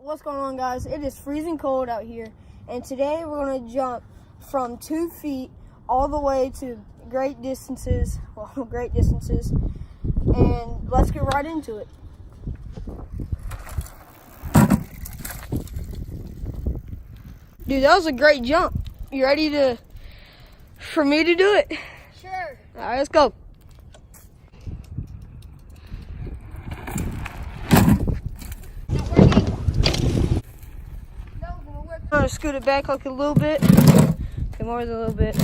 What's going on, guys? It is freezing cold out here, and today we're going to jump from 2 feet all the way to great distances, and let's get right into it. Dude, that was a great jump. You ready for me to do it? Sure. All right, let's go. I'm gonna scoot it back like a little bit. Okay, more than a little bit.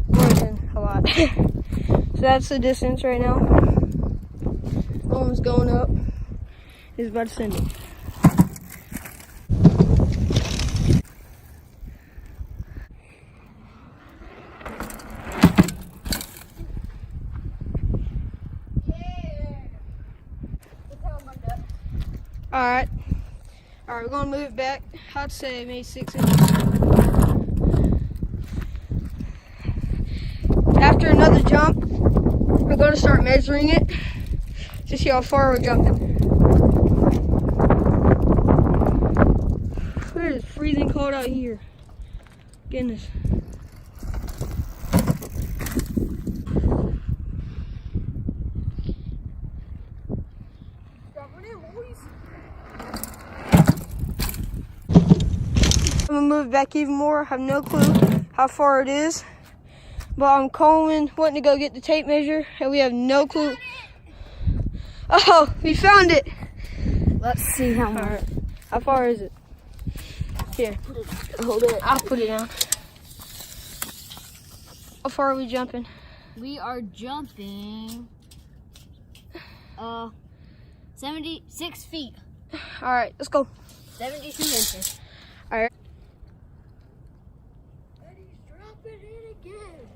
More than a lot. So that's the distance right now. Arm's going up. He's about to send it. Alright, we're gonna move it back. I'd say maybe 6 inches. After another jump, we're gonna start measuring it to see how far we're jumping. It is freezing cold out here. Goodness. I'm gonna move it back even more. I have no clue how far it is, but I'm wanting to go get the tape measure, and we have no clue. Oh, we found it. Let's see how much. Right. How far is it? Here, hold it. I'll put it down. How far are we jumping? We are jumping 76 feet. All right, let's go. 72 inches. All right. And he's dropping it again.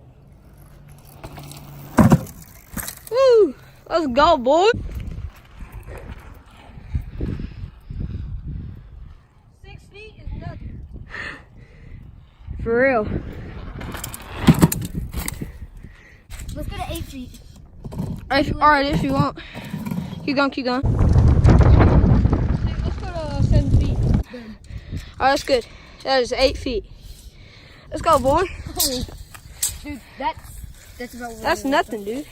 Woo! Let's go, boy. 6 feet is nothing. For real. Let's go to 8 feet. All right, if you want. Keep going. Let's go to 7 feet. All right, that's good. That is 8 feet. Let's go, boy. Dude, that's about what That's nothing, dude.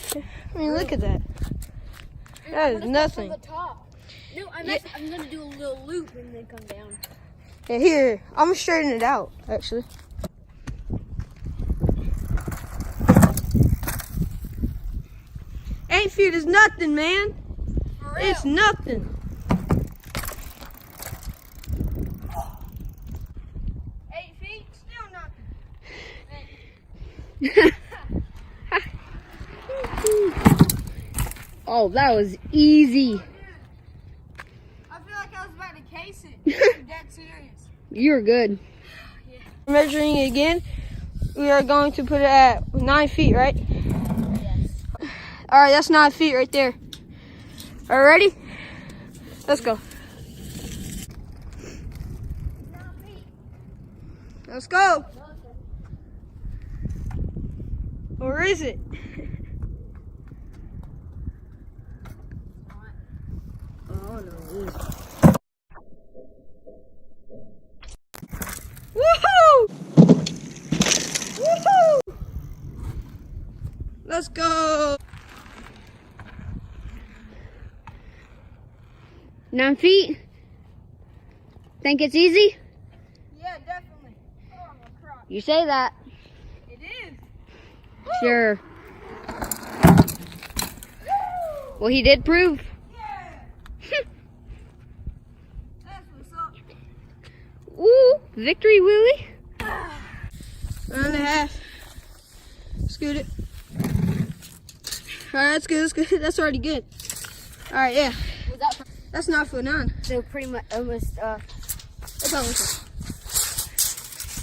I mean, look at that. That is nothing. From the top. No, I'm gonna do a little loop and then come down. Yeah, here, I'm gonna straighten it out, actually. Eight feet is nothing, man. For real. It's nothing. 8 feet, still nothing. Oh, that was easy. I feel like I was about to case it. I'm dead serious. You're good. Yeah. Measuring it again, we are going to put it at 9 feet, right? Yes. All right, that's 9 feet right there. All right, ready? Let's go. 9 feet. Let's go. Where is it? Oh no. Woohoo! Woohoo! Let's go. 9 feet? Think it's easy? Yeah, definitely. Oh, I'm gonna cry. You say that. It is. Sure. Well, he did prove. Yeah. That's what's up. Ooh, victory, Willie. 9.5. Scoot it. All right, that's good. That's already good. All right, yeah. Was that That's 9'9". so pretty much almost That's almost.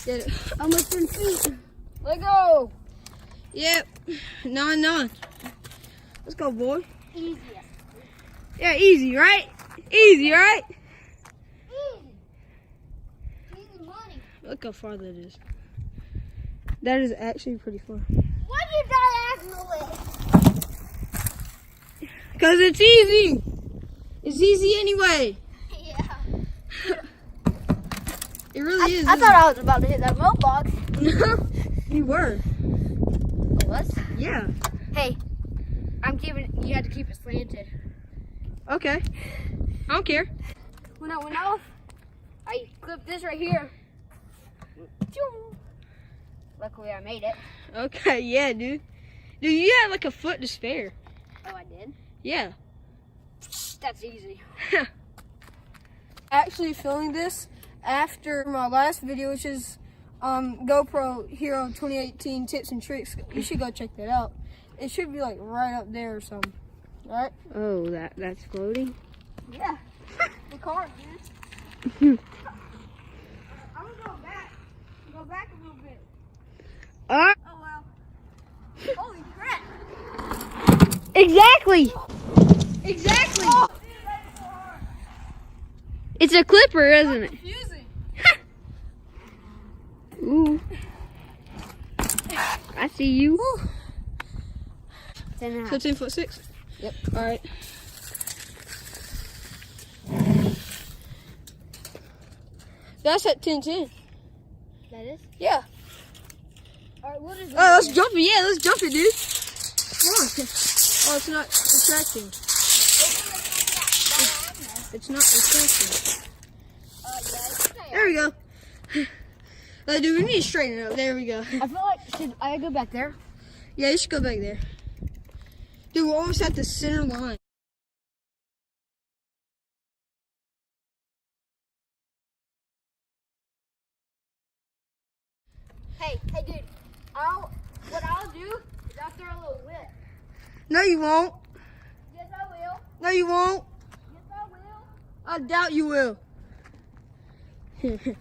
Get it. almost 10 feet. Let go. Yep. 9'9". Let's go, boy. Easy. Yeah, easy, right? Easy, right? Easy money. Look how far that is. That is actually pretty far. Why you diagonally? Because it's easy. It's easy anyway. Yeah. It really is. I thought I was about to hit that moat box. No, you were. I was? Yeah. Hey, you have to keep it slanted. Okay. I don't care. When I went off, I clipped this right here. Luckily, I made it. Okay, yeah, dude. Dude, you had like a foot to spare. Oh, I did? Yeah. That's easy. Actually filming this after my last video, which is GoPro Hero 2018 tips and tricks. You should go check that out. It should be like right up there or something. Right? Oh, that's floating? Yeah. The car, dude. I'm gonna go back. Go back a little bit. Oh wow. Holy crap. Exactly. Exactly. Oh, dude, that's so hard. It's a clipper, isn't it? Confusing. Ooh. I see you. Whew. 10 So 10'6". Yep. All right. That's at 10'10". That is? Yeah. All right, what is Oh, let's jump it. Yeah, let's jump it, dude. Come on. Oh, it's not retracting. It's not retracting. There we go. Dude, we need to straighten it up. There we go. I feel like, should I go back there? Yeah, you should go back there. Dude, we're almost at the center line. Hey, dude. What I'll do is I'll throw a little whip. No, you won't. Yes, I will. No, you won't. Yes, I will. I doubt you will.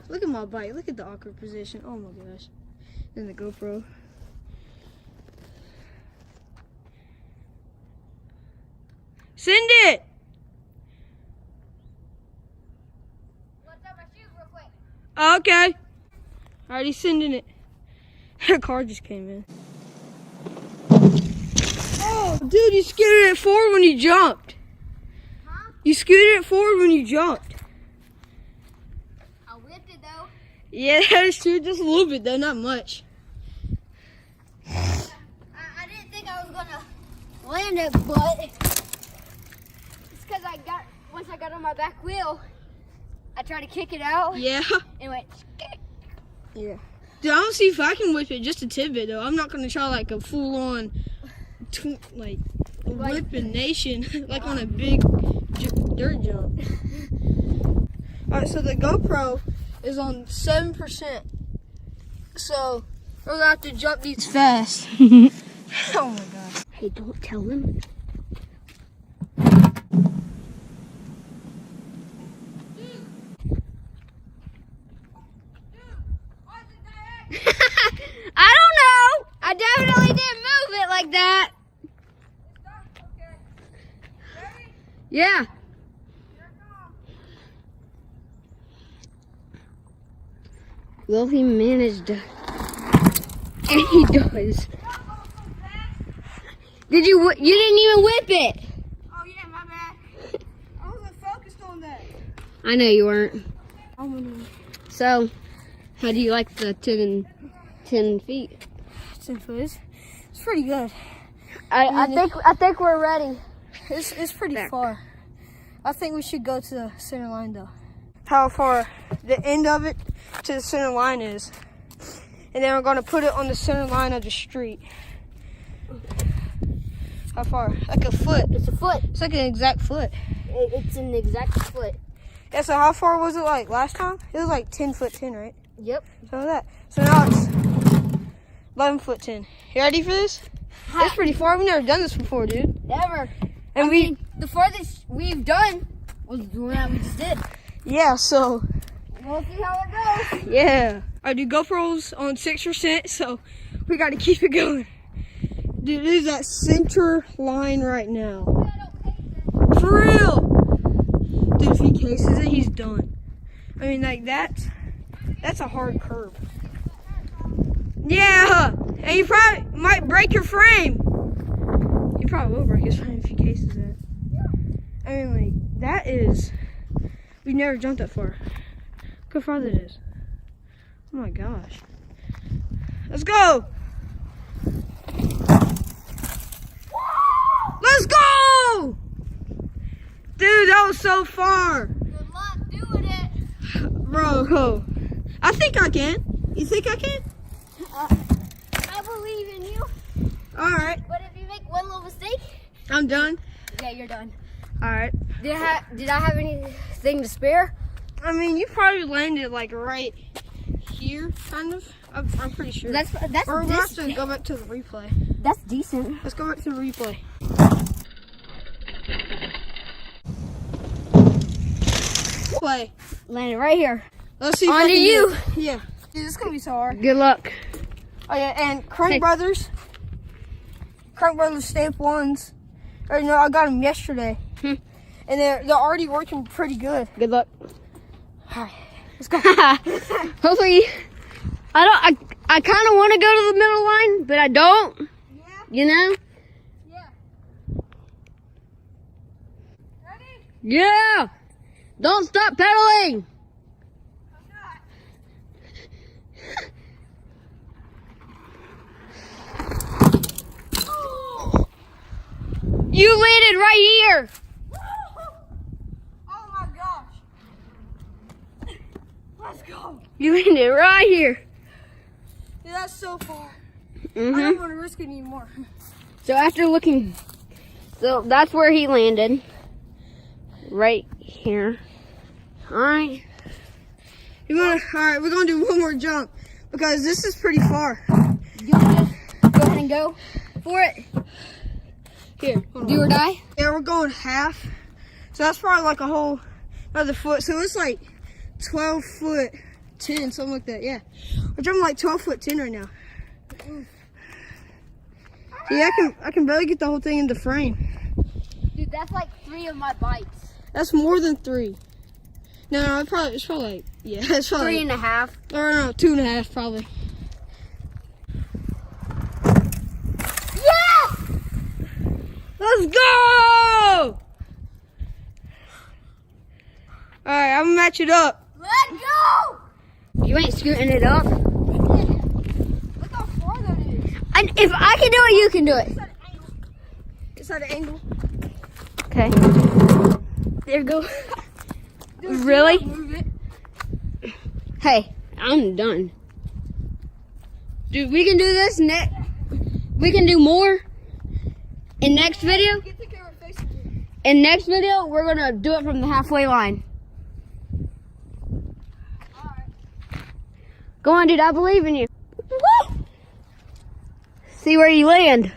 Look at my bike. Look at the awkward position. Oh my gosh. And the GoPro. Send it. Let's have my shoes real quick. Okay. Already sending it. Her car just came in. Oh, dude, you scooted it forward when you jumped. Huh? You scooted it forward when you jumped. I whipped it though. Yeah, that is true. Just a little bit though, not much. I didn't think I was gonna land it, but it's because once I got on my back wheel, I tried to kick it out. Yeah. And it went. Yeah. Dude, I don't see if I can whip it just a tidbit though. I'm not gonna try like a full on, whipping nation like on a big dirt jump. All right, so the GoPro is on 7%. So we're gonna have to jump these fast. Oh my god. Hey, don't tell them. I don't know. I definitely didn't move it like that. Okay. Ready? Yeah. Here it comes. Well, he managed. And he does. Did you? You didn't even whip it. Oh yeah, my bad. I wasn't focused on that. I know you weren't. So, how do you like the 10 feet? 10 foot. It's pretty good. I think we're ready. It's pretty far. I think we should go to the center line though. How far the end of it to the center line is. And then we're going to put it on the center line of the street. How far? Like a foot. It's a foot. It's like an exact foot. It's an exact foot. Yeah, so how far was it like last time? It was like 10 foot 10, right? Yep. So that. So now it's 11 foot 10. You ready for this? That's pretty far. We've never done this before, dude. Never. And The farthest we've done was the one that we just did. yeah, so We'll see how it goes. yeah. I do GoPros on 6%, so we got to keep it going. Dude, it is that center line right now. For real. Dude, if he cases it, he's done. I mean, like, that's a hard curve. Yeah. And you probably might break your frame. You probably will break his frame if he cases it. I mean, like, that is... We've never jumped that far. Look how far that is. Oh my gosh. Let's go. Let's go! Dude, that was so far. Good luck doing it. Bro, I think I can. You think I can? I believe in you. All right. But if you make one little mistake, I'm done. yeah, you're done. All right. Did I have anything to spare? I mean, you probably landed like right here, kind of. I'm pretty sure. That's Or we'll have to go back to the replay. That's decent. Let's go back to the replay. Play. Landed right here. Let's see. If On I to can you. do it. Yeah. Dude, this is gonna be so hard. Good luck. Oh yeah, and Crank Hey. Brothers stamp ones. Or no, I got them yesterday, and they're already working pretty good. Good luck. All right, let's go. Hopefully, I kind of want to go to the middle line, but I don't. Yeah. You know? Yeah. Ready? Yeah. Don't stop pedaling. I'm not. You landed right here. Oh my gosh. Let's go. You landed right here. Dude, that's so far. I Mhm. don't want to risk it anymore. So after looking, so that's where he landed. Right here. All right. All right, we're gonna do one more jump because this is pretty far. You want to go ahead and go for it? Here, hold on. Do or die? Yeah, we're going half. So that's probably like a whole another foot. So it's like 12 foot 10, something like that. Yeah, we're jumping like 12 foot 10 right now. Yeah, I can barely get the whole thing in the frame. Dude, that's like 3 of my bikes. That's more than 3. No, it's probably like, yeah, it's probably 3.5. or no, 2.5 probably. Yeah! Let's go! All right, I'm gonna match it up. Let's go! You ain't scooting it up. Look how far that is. And if I can do it, you can do it. It's at an angle. Okay. There you go. Dude, Really? do not move it. Hey, I'm done. Dude, we can do this next. We can do more. In next video, Get the camera facing you. we're gonna do it from the halfway line. All right. Go on, dude. I believe in you. Woo! See where you land.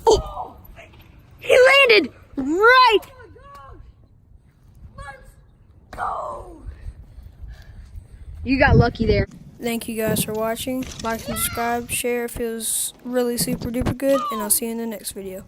Oh! He landed right. Oh my gosh. Let's go. You got lucky there. Thank you guys for watching. Like and subscribe, share. It feels really super duper good, and I'll see you in the next video.